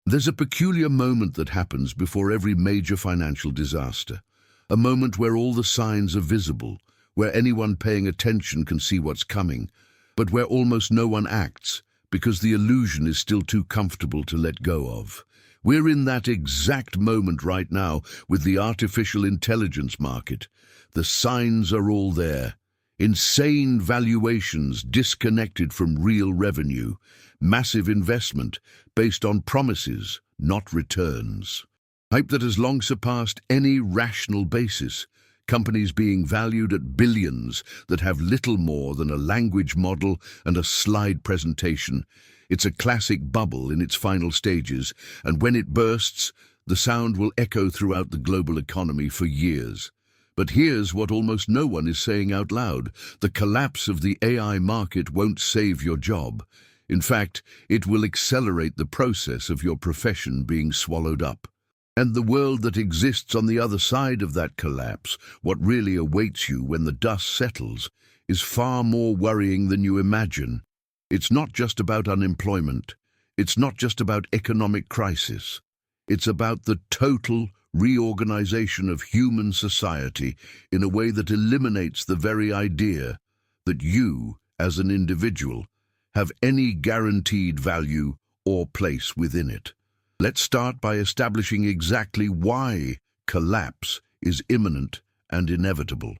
There's a peculiar moment that happens before every major financial disaster. A moment where all the signs are visible, where anyone paying attention can see what's coming, but where almost no one acts because the illusion is still too comfortable to let go of. We're in that exact moment right now with the artificial intelligence market. The signs are all there. Insane valuations disconnected from real revenue. Massive investment based on promises, not returns. Hype that has long surpassed any rational basis. Companies being valued at billions that have little more than a language model and a slide presentation. It's a classic bubble in its final stages, and when it bursts, the sound will echo throughout the global economy for years. But here's what almost no one is saying out loud. The collapse of the AI market won't save your job. In fact, it will accelerate the process of your profession being swallowed up. And the world that exists on the other side of that collapse, what really awaits you when the dust settles, is far more worrying than you imagine. It's not just about unemployment. It's not just about economic crisis. It's about the total reorganization of human society in a way that eliminates the very idea that you, as an individual, have any guaranteed value or place within it. Let's start by establishing exactly why collapse is imminent and inevitable.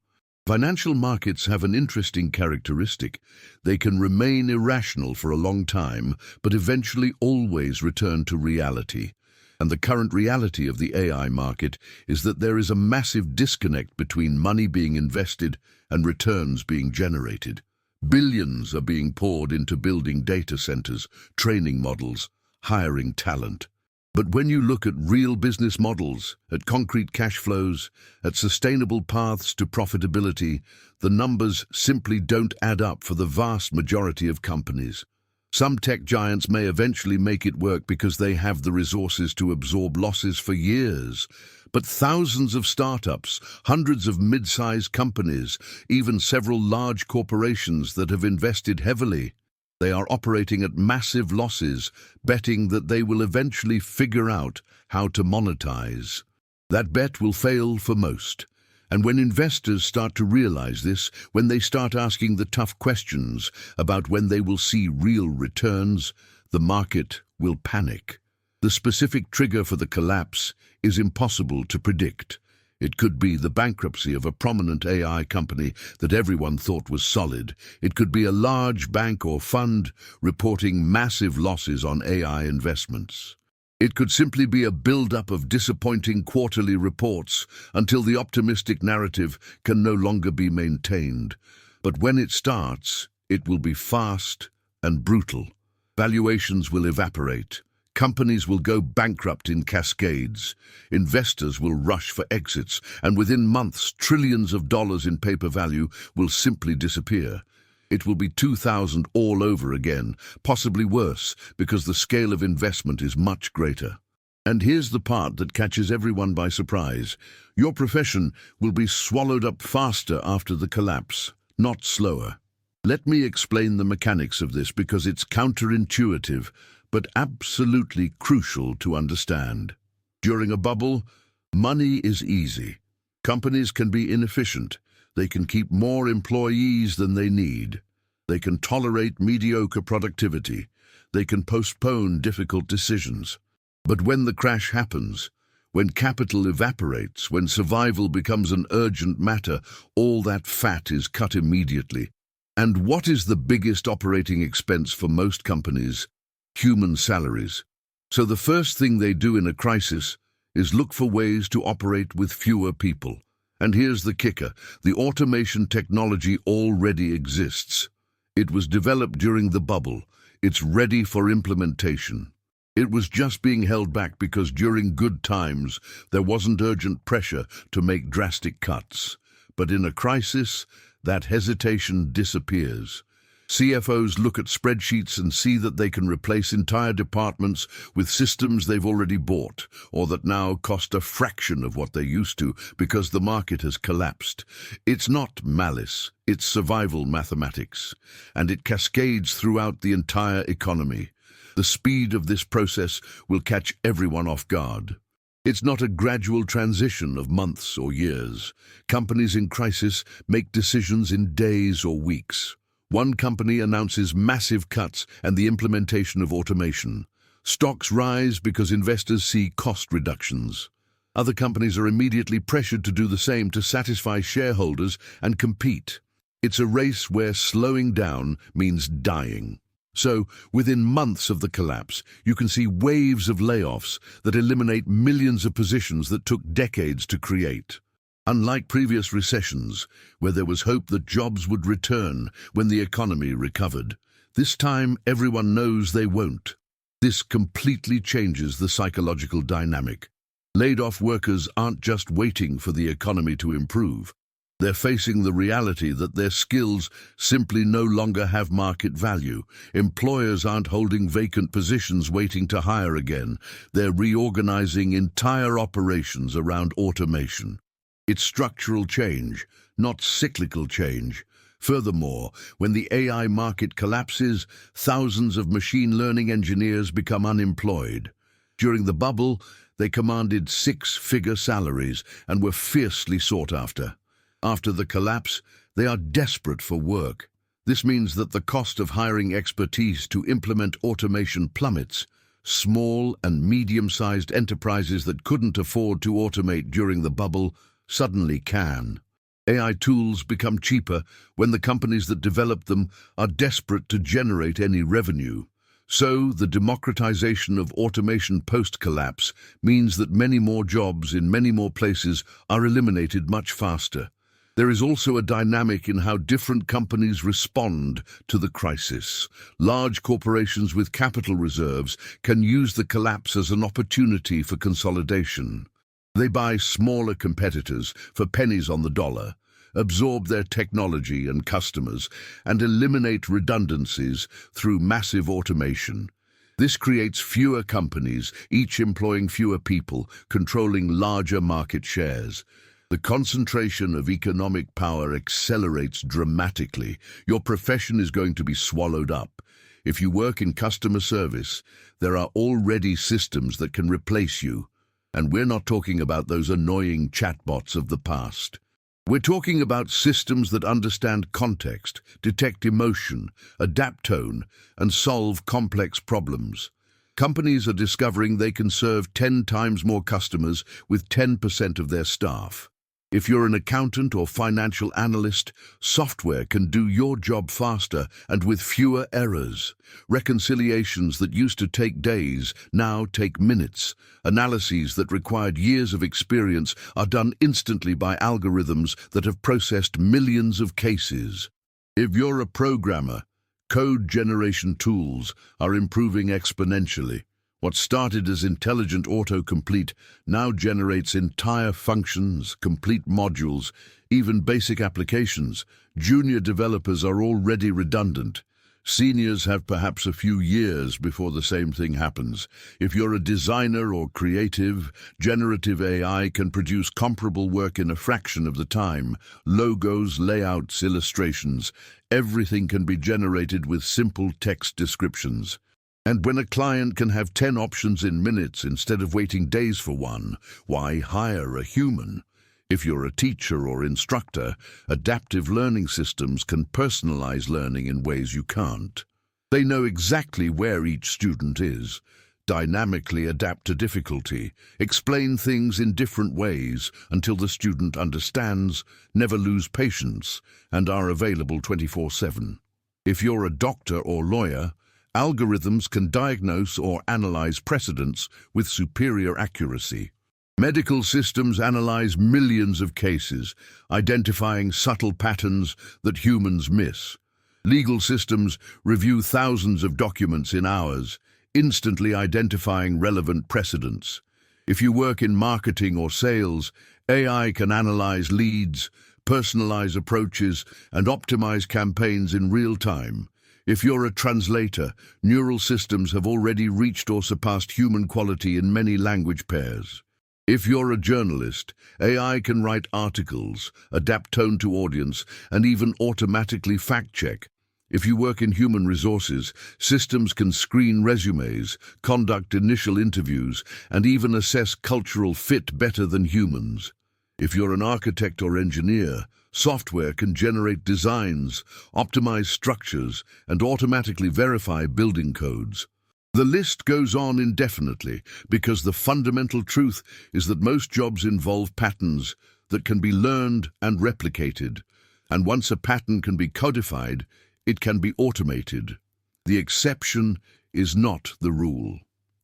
Financial markets have an interesting characteristic. They can remain irrational for a long time, but eventually always return to reality. And the current reality of the AI market is that there is a massive disconnect between money being invested and returns being generated. Billions are being poured into building data centers, training models, hiring talent. But when you look at real business models, at concrete cash flows, at sustainable paths to profitability, the numbers simply don't add up for the vast majority of companies. Some tech giants may eventually make it work because they have the resources to absorb losses for years. But thousands of startups, hundreds of mid-sized companies, even several large corporations that have invested heavily, they are operating at massive losses, betting that they will eventually figure out how to monetize. That bet will fail for most. And when investors start to realize this, when they start asking the tough questions about when they will see real returns, the market will panic. The specific trigger for the collapse is impossible to predict. It could be the bankruptcy of a prominent AI company that everyone thought was solid. It could be a large bank or fund reporting massive losses on AI investments. It could simply be a build-up of disappointing quarterly reports until the optimistic narrative can no longer be maintained. But when it starts, it will be fast and brutal. Valuations will evaporate. Companies will go bankrupt in cascades. Investors will rush for exits, and within months, trillions of dollars in paper value will simply disappear. It will be 2000 all over again, possibly worse, because the scale of investment is much greater. And here's the part that catches everyone by surprise. Your profession will be swallowed up faster after the collapse, not slower. Let me explain the mechanics of this because it's counterintuitive, but absolutely crucial to understand. During a bubble, money is easy. Companies can be inefficient. They can keep more employees than they need. They can tolerate mediocre productivity. They can postpone difficult decisions. But when the crash happens, when capital evaporates, when survival becomes an urgent matter, all that fat is cut immediately. And what is the biggest operating expense for most companies? Human salaries. So the first thing they do in a crisis is look for ways to operate with fewer people. And here's the kicker. The automation technology already exists. It was developed during the bubble. It's ready for implementation. It was just being held back because during good times, there wasn't urgent pressure to make drastic cuts. But in a crisis, that hesitation disappears. CFOs look at spreadsheets and see that they can replace entire departments with systems they've already bought, or that now cost a fraction of what they used to because the market has collapsed. It's not malice, it's survival mathematics, and it cascades throughout the entire economy. The speed of this process will catch everyone off guard. It's not a gradual transition of months or years. Companies in crisis make decisions in days or weeks. One company announces massive cuts and the implementation of automation. Stocks rise because investors see cost reductions. Other companies are immediately pressured to do the same to satisfy shareholders and compete. It's a race where slowing down means dying. So, within months of the collapse, you can see waves of layoffs that eliminate millions of positions that took decades to create. Unlike previous recessions, where there was hope that jobs would return when the economy recovered, this time everyone knows they won't. This completely changes the psychological dynamic. Laid-off workers aren't just waiting for the economy to improve. They're facing the reality that their skills simply no longer have market value. Employers aren't holding vacant positions waiting to hire again. They're reorganizing entire operations around automation. It's structural change, not cyclical change. Furthermore, when the AI market collapses, thousands of machine learning engineers become unemployed. During the bubble, they commanded six-figure salaries and were fiercely sought after. After the collapse, they are desperate for work. This means that the cost of hiring expertise to implement automation plummets. Small and medium-sized enterprises that couldn't afford to automate during the bubble suddenly can. AI tools become cheaper when the companies that develop them are desperate to generate any revenue. So, the democratization of automation post-collapse means that many more jobs in many more places are eliminated much faster. There is also a dynamic in how different companies respond to the crisis. Large corporations with capital reserves can use the collapse as an opportunity for consolidation. They buy smaller competitors for pennies on the dollar, absorb their technology and customers, and eliminate redundancies through massive automation. This creates fewer companies, each employing fewer people, controlling larger market shares. The concentration of economic power accelerates dramatically. Your profession is going to be swallowed up. If you work in customer service, there are already systems that can replace you. And we're not talking about those annoying chatbots of the past. We're talking about systems that understand context, detect emotion, adapt tone, and solve complex problems. Companies are discovering they can serve 10 times more customers with 10% of their staff. If you're an accountant or financial analyst, software can do your job faster and with fewer errors. Reconciliations that used to take days now take minutes. Analyses that required years of experience are done instantly by algorithms that have processed millions of cases. If you're a programmer, code generation tools are improving exponentially. What started as intelligent autocomplete now generates entire functions, complete modules, even basic applications. Junior developers are already redundant. Seniors have perhaps a few years before the same thing happens. If you're a designer or creative, generative AI can produce comparable work in a fraction of the time. Logos, layouts, illustrations, everything can be generated with simple text descriptions. And when a client can have 10 options in minutes instead of waiting days for one, why hire a human? If you're a teacher or instructor, adaptive learning systems can personalize learning in ways you can't. They know exactly where each student is, dynamically adapt to difficulty, explain things in different ways until the student understands, never lose patience, and are available 24/7. If you're a doctor or lawyer, algorithms can diagnose or analyze precedents with superior accuracy. Medical systems analyze millions of cases, identifying subtle patterns that humans miss. Legal systems review thousands of documents in hours, instantly identifying relevant precedents. If you work in marketing or sales, AI can analyze leads, personalize approaches, and optimize campaigns in real time. If you're a translator, neural systems have already reached or surpassed human quality in many language pairs. If you're a journalist, AI can write articles, adapt tone to audience, and even automatically fact-check. If you work in human resources, systems can screen resumes, conduct initial interviews, and even assess cultural fit better than humans. If you're an architect or engineer, software can generate designs, optimize structures, and automatically verify building codes. The list goes on indefinitely because the fundamental truth is that most jobs involve patterns that can be learned and replicated. And once a pattern can be codified, it can be automated. The exception is not the rule.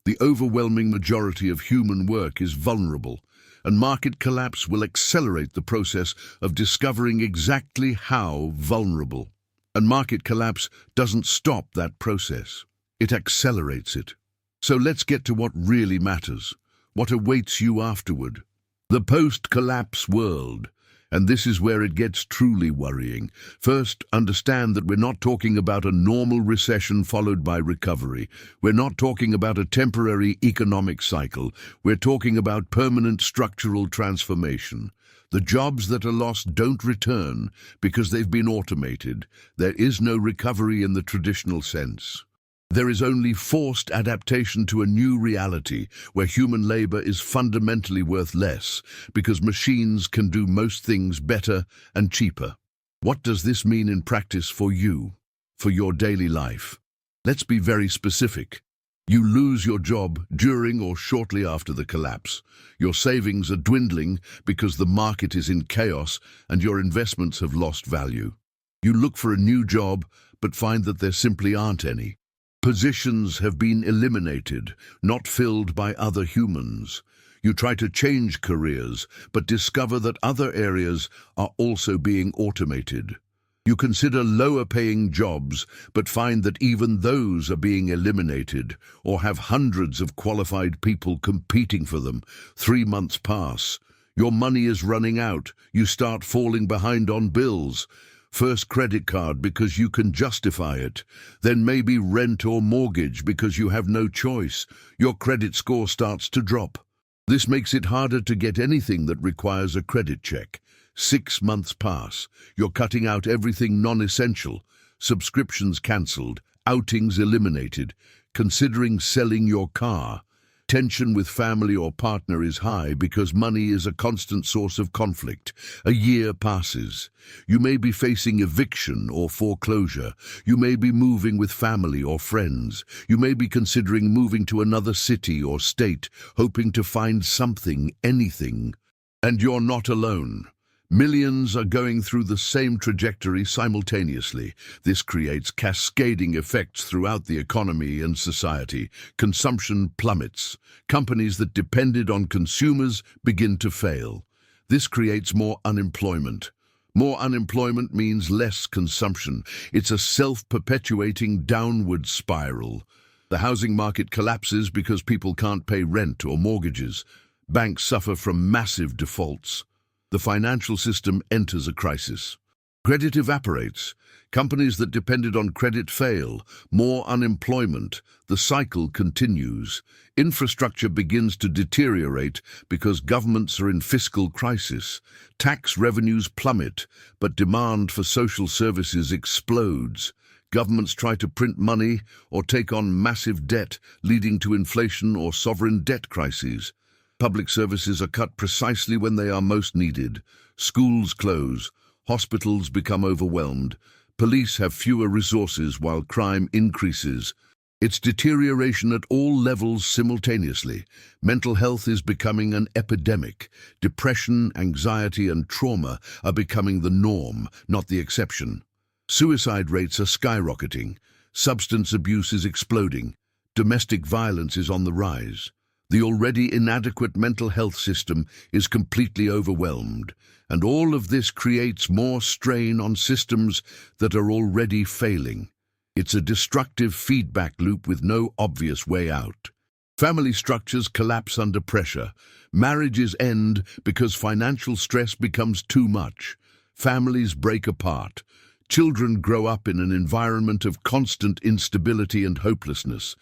The overwhelming majority of human work is vulnerable, and market collapse will accelerate the process of discovering exactly how vulnerable. And market collapse doesn't stop that process. It accelerates it. So let's get to what really matters, what awaits you afterward. The post-collapse world. And this is where it gets truly worrying. First, understand that we're not talking about a normal recession followed by recovery. We're not talking about a temporary economic cycle. We're talking about permanent structural transformation. The jobs that are lost don't return because they've been automated. There is no recovery in the traditional sense. There is only forced adaptation to a new reality where human labor is fundamentally worth less because machines can do most things better and cheaper. What does this mean in practice for you, for your daily life? Let's be very specific. You lose your job during or shortly after the collapse. Your savings are dwindling because the market is in chaos and your investments have lost value. You look for a new job but find that there simply aren't any. Positions have been eliminated, not filled by other humans. You try to change careers, but discover that other areas are also being automated. You consider lower-paying jobs, but find that even those are being eliminated, or have hundreds of qualified people competing for them. 3 months pass. Your money is running out. You start falling behind on bills. First credit card because you can justify it, then maybe rent or mortgage because you have no choice. Your credit score starts to drop. This makes it harder to get anything that requires a credit check. 6 months pass. You're cutting out everything non-essential. Subscriptions cancelled, outings eliminated, considering selling your car. Tension with family or partner is high because money is a constant source of conflict. A year passes. You may be facing eviction or foreclosure. You may be moving with family or friends. You may be considering moving to another city or state, hoping to find something, anything. And you're not alone. Millions are going through the same trajectory simultaneously. This creates cascading effects throughout the economy and society. Consumption plummets. Companies that depended on consumers begin to fail. This creates more unemployment. More unemployment means less consumption. It's a self-perpetuating downward spiral. The housing market collapses because people can't pay rent or mortgages. Banks suffer from massive defaults. The financial system enters a crisis. Credit evaporates. Companies that depended on credit fail. More unemployment. The cycle continues. Infrastructure begins to deteriorate because governments are in fiscal crisis. Tax revenues plummet, but demand for social services explodes. Governments try to print money or take on massive debt, leading to inflation or sovereign debt crises. Public services are cut precisely when they are most needed. Schools close. Hospitals become overwhelmed. Police have fewer resources while crime increases. It's deterioration at all levels simultaneously. Mental health is becoming an epidemic. Depression, anxiety, and trauma are becoming the norm, not the exception. Suicide rates are skyrocketing. Substance abuse is exploding. Domestic violence is on the rise. The already inadequate mental health system is completely overwhelmed, and all of this creates more strain on systems that are already failing. It's a destructive feedback loop with no obvious way out. Family structures collapse under pressure. Marriages end because financial stress becomes too much. Families break apart. Children grow up in an environment of constant instability and hopelessness.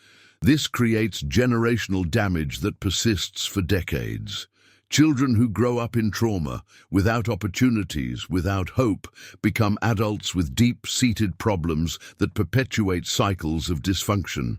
This creates generational damage that persists for decades. Children who grow up in trauma, without opportunities, without hope, become adults with deep-seated problems that perpetuate cycles of dysfunction.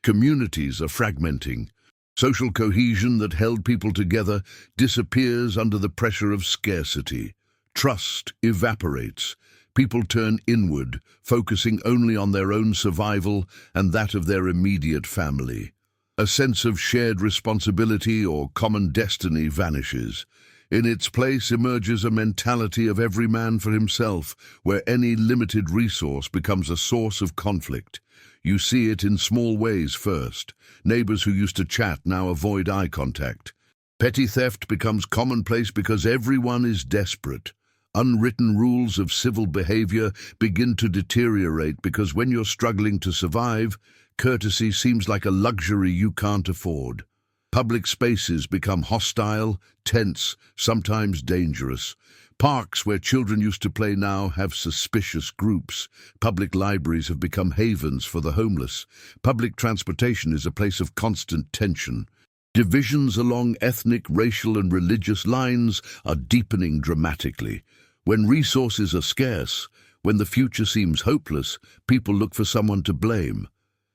Communities are fragmenting. Social cohesion that held people together disappears under the pressure of scarcity. Trust evaporates. People turn inward, focusing only on their own survival and that of their immediate family. A sense of shared responsibility or common destiny vanishes. In its place emerges a mentality of every man for himself, where any limited resource becomes a source of conflict. You see it in small ways first. Neighbors who used to chat now avoid eye contact. Petty theft becomes commonplace because everyone is desperate. Unwritten rules of civil behavior begin to deteriorate because when you're struggling to survive, courtesy seems like a luxury you can't afford. Public spaces become hostile, tense, sometimes dangerous. Parks where children used to play now have suspicious groups. Public libraries have become havens for the homeless. Public transportation is a place of constant tension. Divisions along ethnic, racial, and religious lines are deepening dramatically. When resources are scarce, when the future seems hopeless, people look for someone to blame.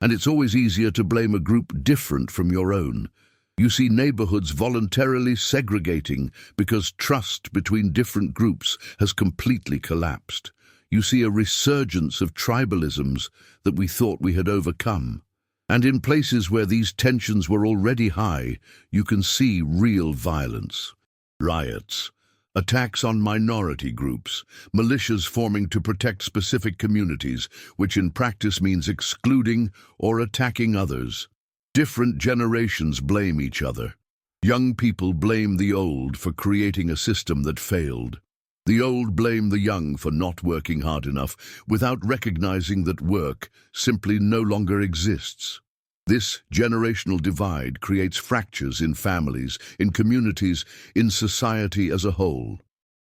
And it's always easier to blame a group different from your own. You see neighborhoods voluntarily segregating because trust between different groups has completely collapsed. You see a resurgence of tribalisms that we thought we had overcome. And in places where these tensions were already high, you can see real violence. Riots, attacks on minority groups, militias forming to protect specific communities, which in practice means excluding or attacking others. Different generations blame each other. Young people blame the old for creating a system that failed. The old blame the young for not working hard enough, without recognizing that work simply no longer exists. This generational divide creates fractures in families, in communities, in society as a whole.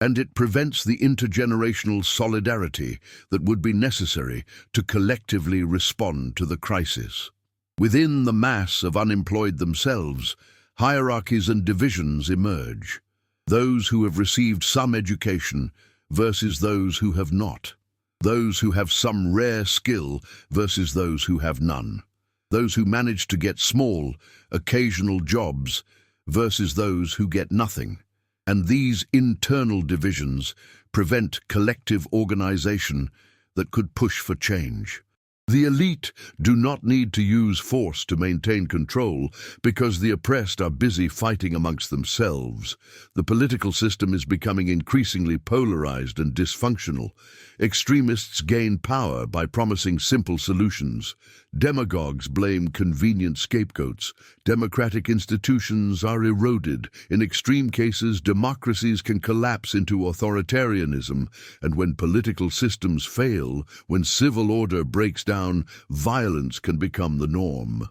And it prevents the intergenerational solidarity that would be necessary to collectively respond to the crisis. Within the mass of unemployed themselves, hierarchies and divisions emerge. Those who have received some education versus those who have not. Those who have some rare skill versus those who have none. Those who manage to get small, occasional jobs versus those who get nothing. And these internal divisions prevent collective organization that could push for change. The elite do not need to use force to maintain control because the oppressed are busy fighting amongst themselves. The political system is becoming increasingly polarized and dysfunctional. Extremists gain power by promising simple solutions. Demagogues blame convenient scapegoats. Democratic institutions are eroded. In extreme cases, democracies can collapse into authoritarianism. And when political systems fail, when civil order breaks down, violence can become the norm.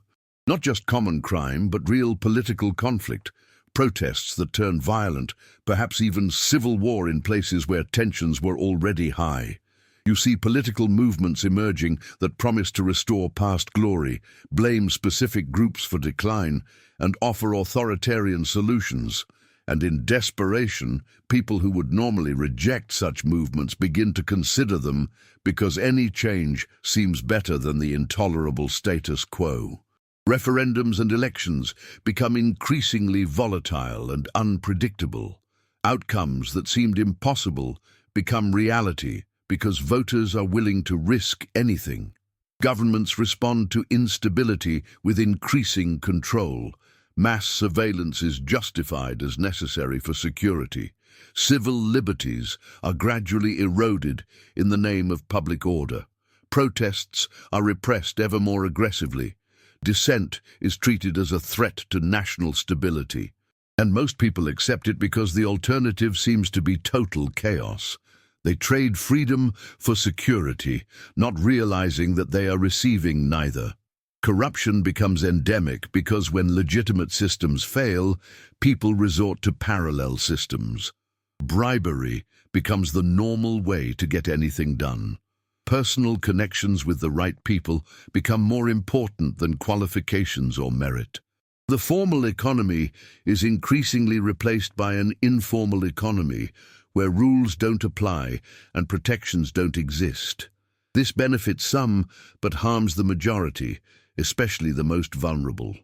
Not just common crime, but real political conflict. Protests that turn violent, perhaps even civil war in places where tensions were already high. You see political movements emerging that promise to restore past glory, blame specific groups for decline, and offer authoritarian solutions. And in desperation, people who would normally reject such movements begin to consider them because any change seems better than the intolerable status quo. Referendums and elections become increasingly volatile and unpredictable. Outcomes that seemed impossible become reality because voters are willing to risk anything. Governments respond to instability with increasing control. Mass surveillance is justified as necessary for security. Civil liberties are gradually eroded in the name of public order. Protests are repressed ever more aggressively. Dissent is treated as a threat to national stability. And most people accept it because the alternative seems to be total chaos. They trade freedom for security, not realizing that they are receiving neither. Corruption becomes endemic because when legitimate systems fail, people resort to parallel systems. Bribery becomes the normal way to get anything done. Personal connections with the right people become more important than qualifications or merit. The formal economy is increasingly replaced by an informal economy where rules don't apply and protections don't exist. This benefits some but harms the majority, especially the most vulnerable.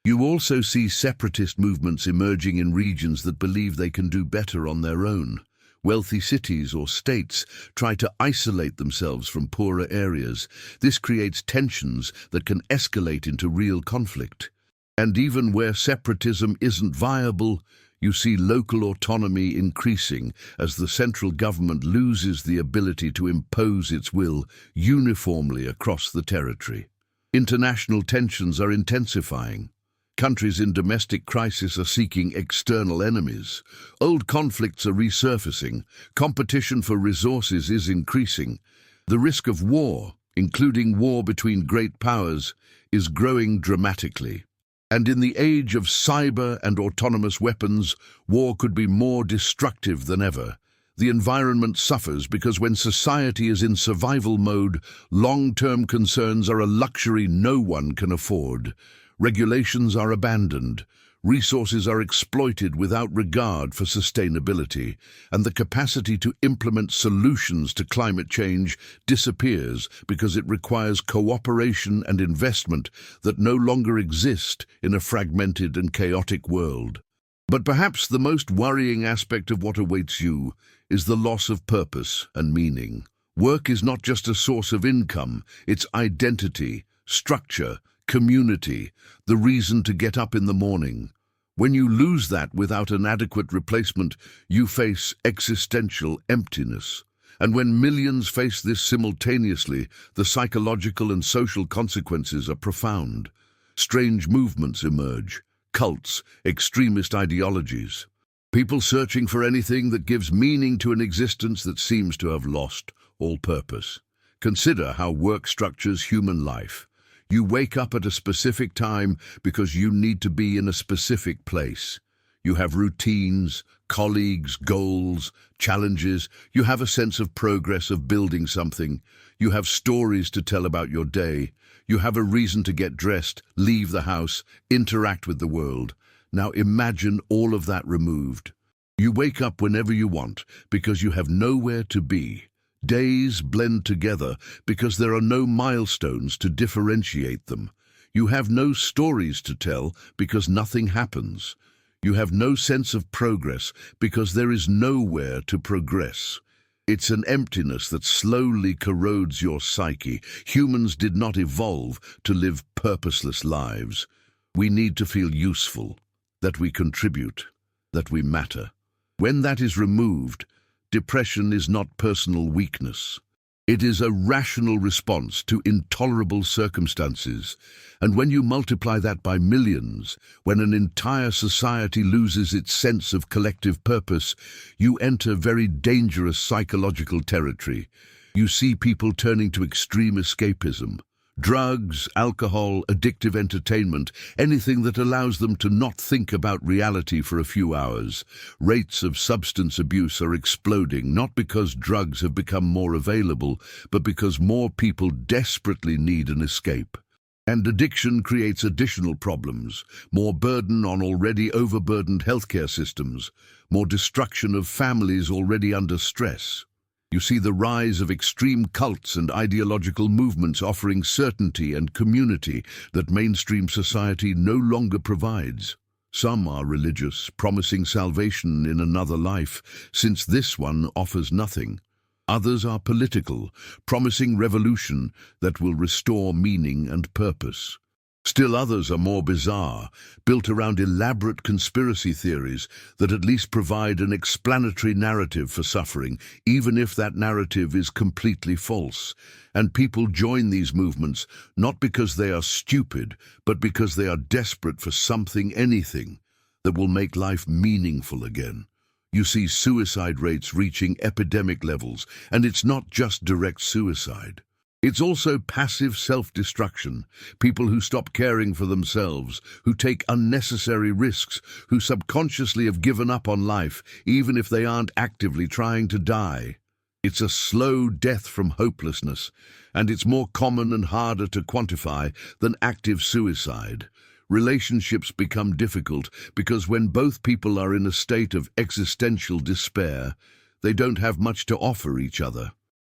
You also see separatist movements emerging in regions that believe they can do better on their own. Wealthy cities or states try to isolate themselves from poorer areas. This creates tensions that can escalate into real conflict. And even where separatism isn't viable, you see local autonomy increasing as the central government loses the ability to impose its will uniformly across the territory. International tensions are intensifying. Countries in domestic crisis are seeking external enemies. Old conflicts are resurfacing. Competition for resources is increasing. The risk of war, including war between great powers, is growing dramatically. And in the age of cyber and autonomous weapons, war could be more destructive than ever. The environment suffers because when society is in survival mode, long-term concerns are a luxury no one can afford. Regulations are abandoned. Resources are exploited without regard for sustainability, and the capacity to implement solutions to climate change disappears because it requires cooperation and investment that no longer exist in a fragmented and chaotic world. But perhaps the most worrying aspect of what awaits you is the loss of purpose and meaning. Work is not just a source of income, it's identity, structure, community, the reason to get up in the morning. When you lose that without an adequate replacement, you face existential emptiness. And when millions face this simultaneously, the psychological and social consequences are profound. Strange movements emerge, cults, extremist ideologies. People searching for anything that gives meaning to an existence that seems to have lost all purpose. Consider how work structures human life. You wake up at a specific time because you need to be in a specific place. You have routines, colleagues, goals, challenges. You have a sense of progress, of building something. You have stories to tell about your day. You have a reason to get dressed, leave the house, interact with the world. Now imagine all of that removed. You wake up whenever you want because you have nowhere to be. Days blend together because there are no milestones to differentiate them. You have no stories to tell because nothing happens. You have no sense of progress because there is nowhere to progress. It's an emptiness that slowly corrodes your psyche. Humans did not evolve to live purposeless lives. We need to feel useful, that we contribute, that we matter. When that is removed, depression is not personal weakness. It is a rational response to intolerable circumstances. And when you multiply that by millions, when an entire society loses its sense of collective purpose, you enter very dangerous psychological territory. You see people turning to extreme escapism. Drugs, alcohol, addictive entertainment, anything that allows them to not think about reality for a few hours. Rates of substance abuse are exploding, not because drugs have become more available, but because more people desperately need an escape. And addiction creates additional problems, more burden on already overburdened healthcare systems, more destruction of families already under stress. You see the rise of extreme cults and ideological movements offering certainty and community that mainstream society no longer provides. Some are religious, promising salvation in another life, since this one offers nothing. Others are political, promising revolution that will restore meaning and purpose. Still others are more bizarre, built around elaborate conspiracy theories that at least provide an explanatory narrative for suffering, even if that narrative is completely false. And people join these movements not because they are stupid, but because they are desperate for something, anything, that will make life meaningful again. You see suicide rates reaching epidemic levels, and it's not just direct suicide. It's also passive self-destruction, people who stop caring for themselves, who take unnecessary risks, who subconsciously have given up on life, even if they aren't actively trying to die. It's a slow death from hopelessness, and it's more common and harder to quantify than active suicide. relationships become difficult because when both people are in a state of existential despair, they don't have much to offer each other.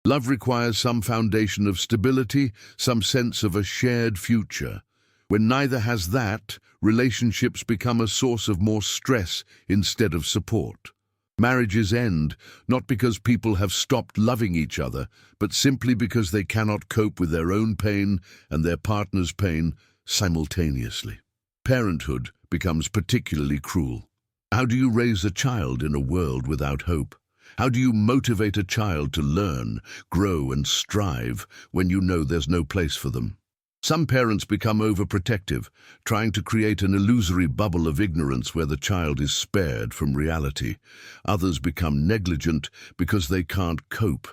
Love requires some foundation of stability, some sense of a shared future. When neither has that, relationships become a source of more stress instead of support. Marriages end, not because people have stopped loving each other, but simply because they cannot cope with their own pain and their partner's pain simultaneously. Parenthood becomes particularly cruel. How do you raise a child in a world without hope? How do you motivate a child to learn, grow, and strive when you know there's no place for them? Some parents become overprotective, trying to create an illusory bubble of ignorance where the child is spared from reality. Others become negligent because they can't cope,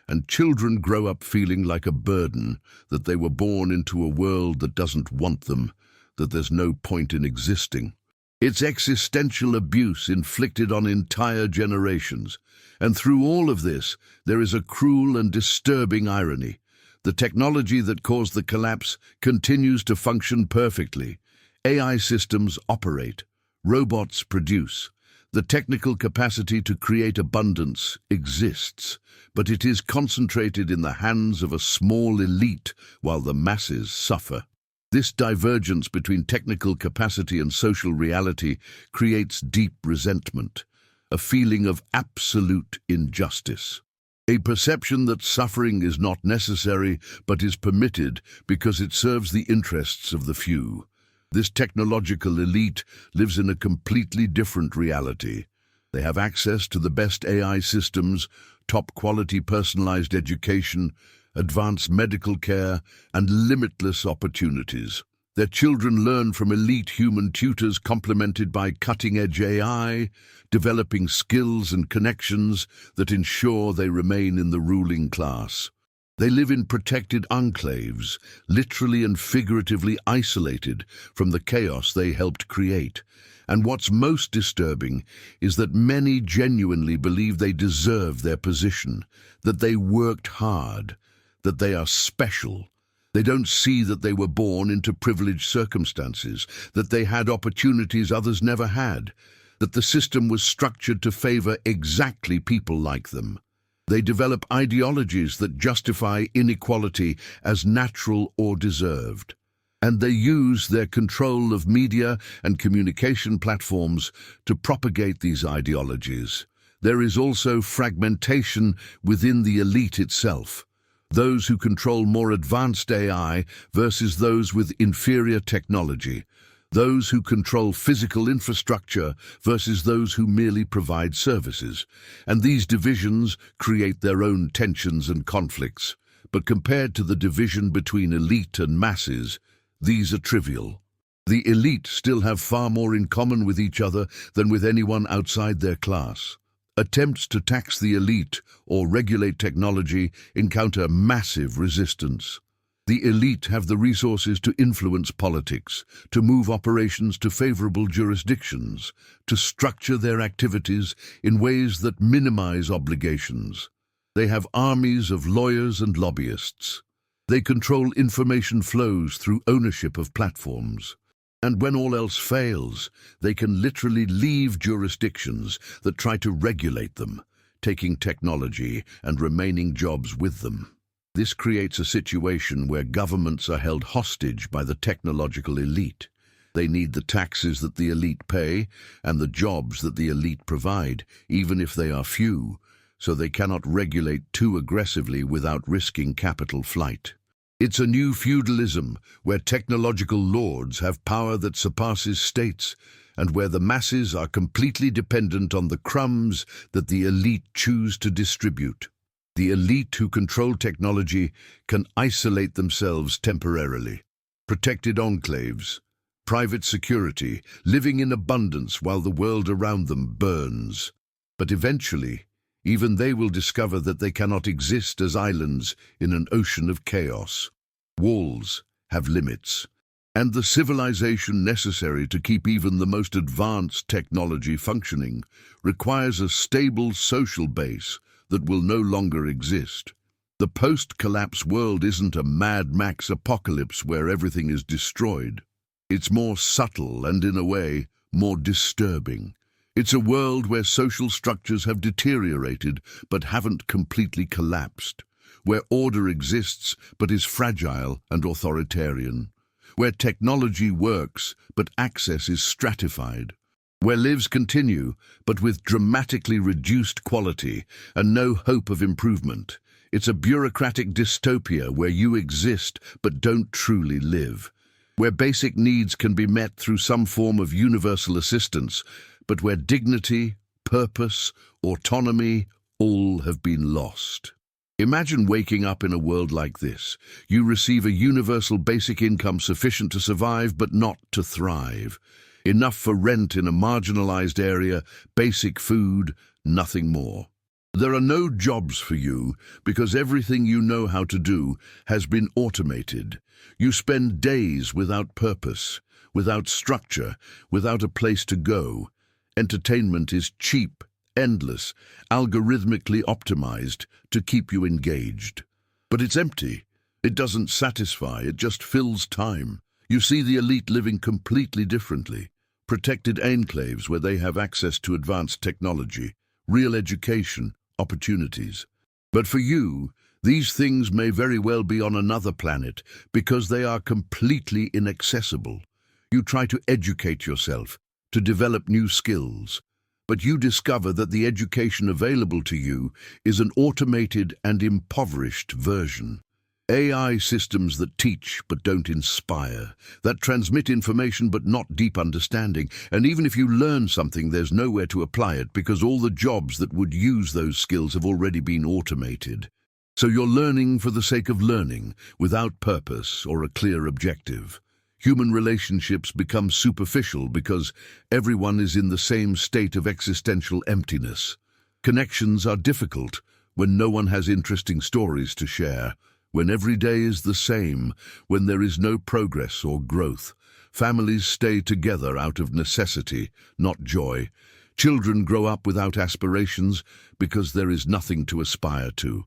and children grow up feeling like a burden, that they were born into a world that doesn't want them, that there's no point in existing. It's existential abuse inflicted on entire generations. And through all of this, there is a cruel and disturbing irony. The technology that caused the collapse continues to function perfectly. AI systems operate. Robots produce. The technical capacity to create abundance exists, but it is concentrated in the hands of a small elite while the masses suffer. This divergence between technical capacity and social reality creates deep resentment, a feeling of absolute injustice. A perception that suffering is not necessary but is permitted because it serves the interests of the few. This technological elite lives in a completely different reality. They have access to the best AI systems, top-quality personalized education, advanced medical care, and limitless opportunities. Their children learn from elite human tutors complemented by cutting-edge AI, developing skills and connections that ensure they remain in the ruling class. They live in protected enclaves, literally and figuratively isolated from the chaos they helped create. And what's most disturbing is that many genuinely believe they deserve their position, that they worked hard, that they are special. They don't see that they were born into privileged circumstances, that they had opportunities others never had, that the system was structured to favor exactly people like them. They develop ideologies that justify inequality as natural or deserved. And they use their control of media and communication platforms to propagate these ideologies. There is also fragmentation within the elite itself. Those who control more advanced AI versus those with inferior technology, those who control physical infrastructure versus those who merely provide services. And these divisions create their own tensions and conflicts. But compared to the division between elite and masses, these are trivial. The elite still have far more in common with each other than with anyone outside their class. Attempts to tax the elite or regulate technology encounter massive resistance. The elite have the resources to influence politics, to move operations to favorable jurisdictions, to structure their activities in ways that minimize obligations. They have armies of lawyers and lobbyists. They control information flows through ownership of platforms. And when all else fails, they can literally leave jurisdictions that try to regulate them, taking technology and remaining jobs with them. This creates a situation where governments are held hostage by the technological elite. They need the taxes that the elite pay and the jobs that the elite provide, even if they are few, so they cannot regulate too aggressively without risking capital flight. It's a new feudalism where technological lords have power that surpasses states and where the masses are completely dependent on the crumbs that the elite choose to distribute. The elite who control technology can isolate themselves temporarily. Protected enclaves, private security, living in abundance while the world around them burns. But eventually, even they will discover that they cannot exist as islands in an ocean of chaos. Walls have limits, and the civilization necessary to keep even the most advanced technology functioning requires a stable social base that will no longer exist. The post-collapse world isn't a Mad Max apocalypse where everything is destroyed. It's more subtle and, in a way, more disturbing. It's a world where social structures have deteriorated but haven't completely collapsed, where order exists but is fragile and authoritarian, where technology works but access is stratified, where lives continue but with dramatically reduced quality and no hope of improvement. It's a bureaucratic dystopia where you exist but don't truly live, where basic needs can be met through some form of universal assistance, but where dignity, purpose, autonomy, all have been lost. Imagine waking up in a world like this. You receive a universal basic income sufficient to survive but not to thrive. Enough for rent in a marginalized area, basic food, nothing more. There are no jobs for you because everything you know how to do has been automated. You spend days without purpose, without structure, without a place to go. Entertainment is cheap, endless, algorithmically optimized to keep you engaged. But it's empty. It doesn't satisfy, it just fills time. You see the elite living completely differently. Protected enclaves where they have access to advanced technology, real education, opportunities. But for you, these things may very well be on another planet because they are completely inaccessible. You try to educate yourself, to develop new skills, but you discover that the education available to you is an automated and impoverished version. AI systems that teach but don't inspire, that transmit information but not deep understanding, and even if you learn something, there's nowhere to apply it because all the jobs that would use those skills have already been automated. So you're learning for the sake of learning, without purpose or a clear objective. Human relationships become superficial because everyone is in the same state of existential emptiness. Connections are difficult when no one has interesting stories to share, when every day is the same, when there is no progress or growth. Families stay together out of necessity, not joy. Children grow up without aspirations because there is nothing to aspire to.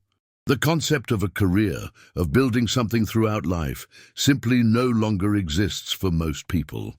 The concept of a career, of building something throughout life, simply no longer exists for most people.